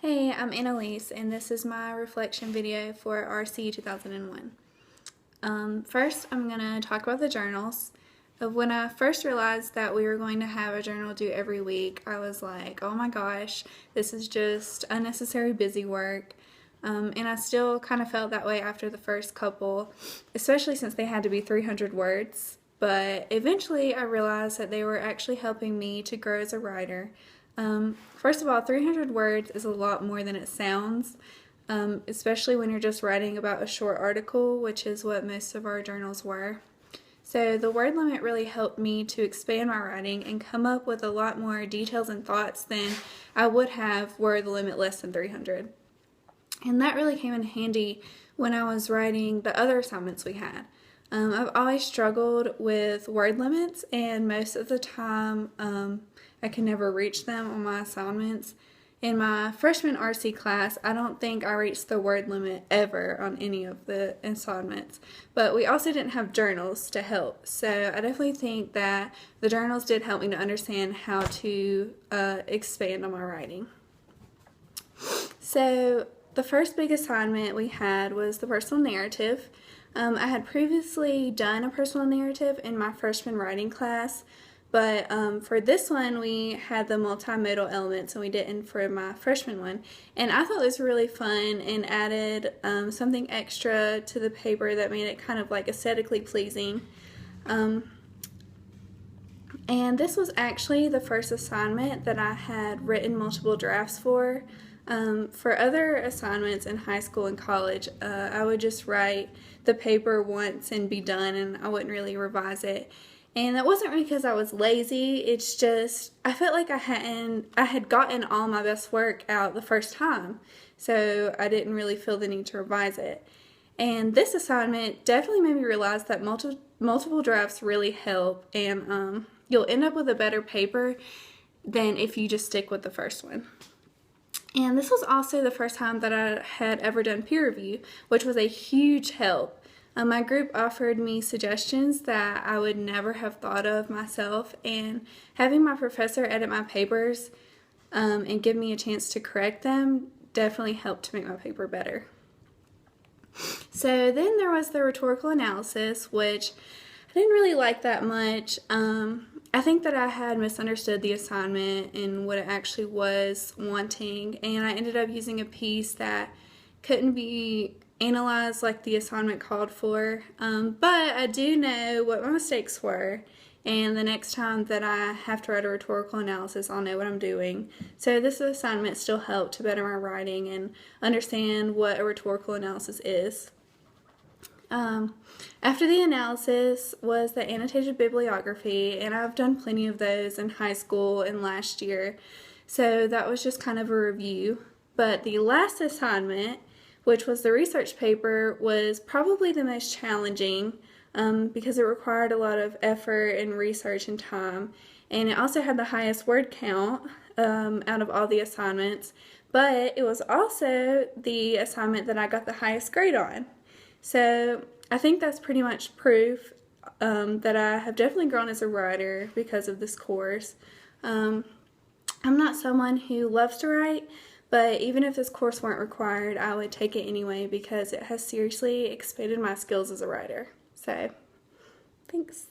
Hey, I'm Annalise, and this is my reflection video for RC 2001. First, I'm going to talk about the journals. When I first realized that we were going to have a journal due every week, I was like, oh my gosh, this is just unnecessary busy work. And I still kind of felt that way after the first couple, especially since they had to be 300 words. But eventually I realized that they were actually helping me to grow as a writer. First of all, 300 words is a lot more than it sounds, especially when you're just writing about a short article, which is what most of our journals were. So the word limit really helped me to expand my writing and come up with a lot more details and thoughts than I would have were the limit less than 300. And that really came in handy when I was writing the other assignments we had. I've always struggled with word limits, and most of the time I can never reach them on my assignments. In my freshman RC class, I don't think I reached the word limit ever on any of the assignments, but we also didn't have journals to help, so I definitely think that the journals did help me to understand how to expand on my writing. So the first big assignment we had was the personal narrative. I had previously done a personal narrative in my freshman writing class, but for this one we had the multimodal elements and we didn't for my freshman one. And I thought this was really fun and added something extra to the paper that made it kind of like aesthetically pleasing. And this was actually the first assignment that I had written multiple drafts for. For other assignments in high school and college, I would just write the paper once and be done, and I wouldn't really revise it. And that wasn't because I was lazy, it's just I felt like I had gotten all my best work out the first time, so I didn't really feel the need to revise it. And this assignment definitely made me realize that multiple drafts really help, and you'll end up with a better paper than if you just stick with the first one. And this was also the first time that I had ever done peer review, which was a huge help. My group offered me suggestions that I would never have thought of myself, and having my professor edit my papers and give me a chance to correct them definitely helped to make my paper better. So then there was the rhetorical analysis, which I didn't really like that much. I think that I had misunderstood the assignment and what it actually was wanting, and I ended up using a piece that couldn't be analyzed like the assignment called for, but I do know what my mistakes were, and the next time that I have to write a rhetorical analysis, I'll know what I'm doing. So this assignment still helped to better my writing and understand what a rhetorical analysis is. After the analysis was the annotated bibliography, and I've done plenty of those in high school and last year, so that was just kind of a review. But the last assignment, which was the research paper, was probably the most challenging because it required a lot of effort and research and time, and it also had the highest word count out of all the assignments, but it was also the assignment that I got the highest grade on. So I think that's pretty much proof that I have definitely grown as a writer because of this course. I'm not someone who loves to write, but even if this course weren't required, I would take it anyway because it has seriously expanded my skills as a writer. So, thanks.